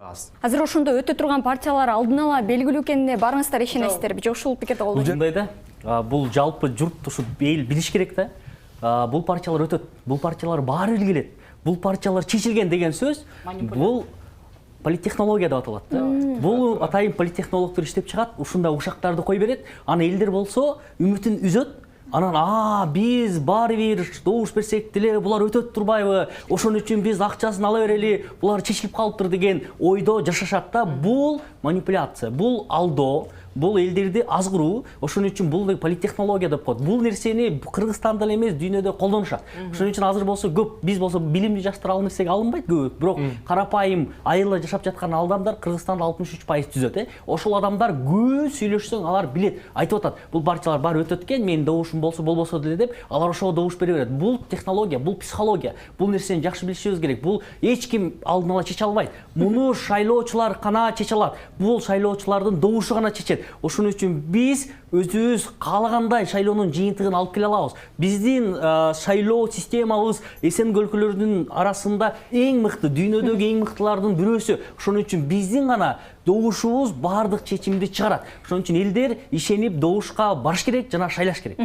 Азыр ошондо өтө турган партиялар алдын ала белгилүү экенине барыңыздар ишенесиздерби? Жок ушул пикирде колдойсузбу? Мындай да, бул жалпы журт ушу эл билиш керек да. Бул партиялар өтөт. Бул партиялар баары бир келет. Бул партиялар чечилген деген сөз. Бул политтехнология деп аталат да. Бул атайын политтехнологдор иштеп чыгат, ушундай ушактарды кой берет. Аны элдер болсо үмүтүн үзөт. Анан биз баары бир добуш берсек деле булар өтөт турбайбы? Ошон үчүн биз акчасын ала берели, булар чечилип калыптыр деген ойдо жашашат да. Бул манипуляция, бул алдоо, бул элдерди азгыруу. Ошон үчүн бул политтехнология деп коет. Бул нерсени Кыргызстанда эле эмес, дүйнөдө колдонушат. Ошон үчүн азыр болсо көп, биз болсо билимдүү жаштар ал нерсеге алынбайт көп. Бирок карапайым айылда жашап жаткан адамдар Кыргызстанда 63% түзөт. Ошол адамдар көп сүйлөшсөң алар билет, айтып атат. Бул партиялар баары өтөт экен, менин добушум болсо болбосо деле деп, алар ошого добуш бере берет. Бул технология, бул психология. Бул нерсени жакшы билишибиз керек. Бул эч ким алдын ала чече албайт. Муну шайлоочулар гана чече алат. Бул шайлоочулардын добушу гана чечет. Ошон үчүн биз өзүбүз каалагандай шайлоонун жыйынтыгын алып келе алабыз. Биздин шайлоо системабыз эсен өлкөлөрдүн арасында эң мыкты, дүйнөдөгү эң мыктылардын бирөөсү. Ошон үчүн биздин гана добушубуз баардык чечимди чыгарат. Ошон үчүн элдер ишенип добушка барыш керек жана шайлаш керек.